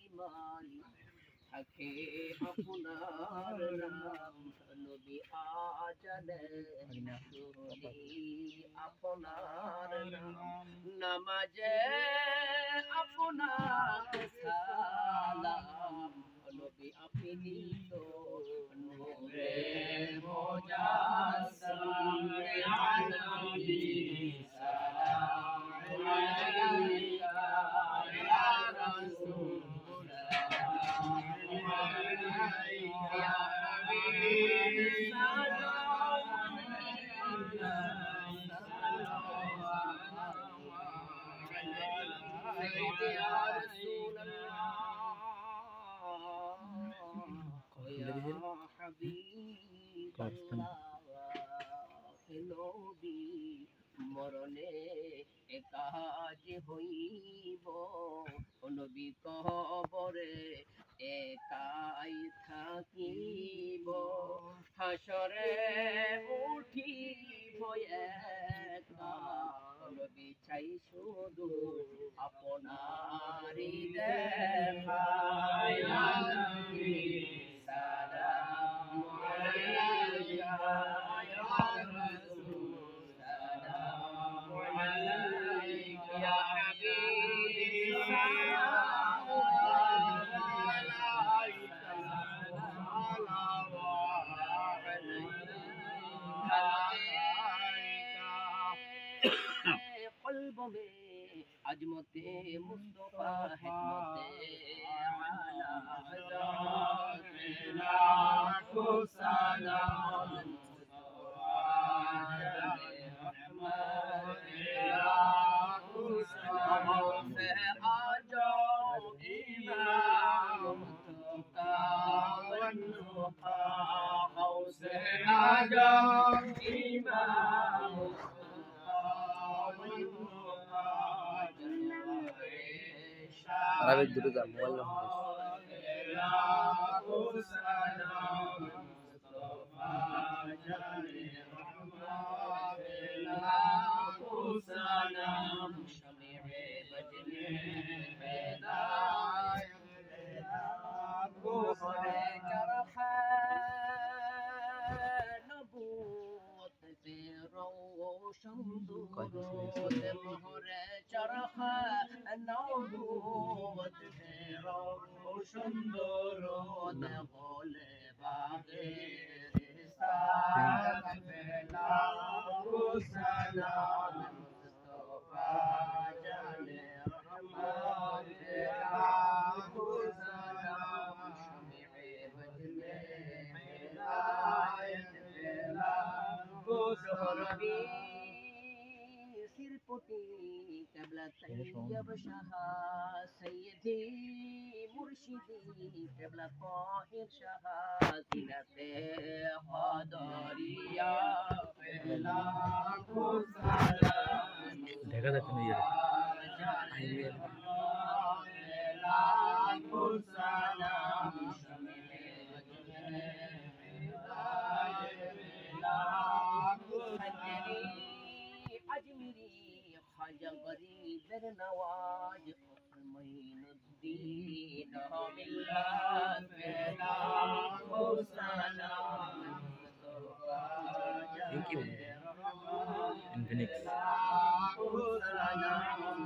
ইমান থাকে আপনার নাম নবী আজানে শুনি আপনার নাম নামাজে আপনাকে সালাম নবী আপনি তো নূরে মুজাসসাম ইয়া নবী সালাম আলাইকা ইয়া রাসূল ইয়া হাবিব সালাম আলাইকা سيدي يا رسول الله يا حبيب الله نبي মরণে একাজ হইব নবী কবরে একাই থাকিব হাসরে উঠিব একা নবী চাই শুধু আপনারি দেখা ইয়া নবী সালাম আলাইকা ইয়া রাসূল সালাম আলাইকা ইয়া হাবিব সালাম আলাইকা قلب में अजमते मुस्तफा हिकमते आला हज़रत लाखों सलाम मुस्तफा रहमत लाखों सलाम से आ जाओ इमाम मुस्तफा वन्नुहा से आ जाओ इमाम عربي الدروز ولا মোহরে চরখা নবুয়ত সুন্দর বলে বাগে রিসালাত লাখো সালাম মুস্তফা জানে রহমত লাখো সালাম শমীয়ে বজলে হিদায়াত লাখো সালাম सिरपुटी कबला तैयब शाह सैयदी मुर्शिदी कबला ताहिर शाह सीनते क़दरिया लाखों सलाम देखा जाता नहीं है लाखों सलाम शमीए वजह हिदायत लाखों सलाम अजमेरी ख्वाजा गरीब नवाज मोइनुद्दीन मिल्लत लाखों सलाम Thank you. Infinix. लाखों सलाम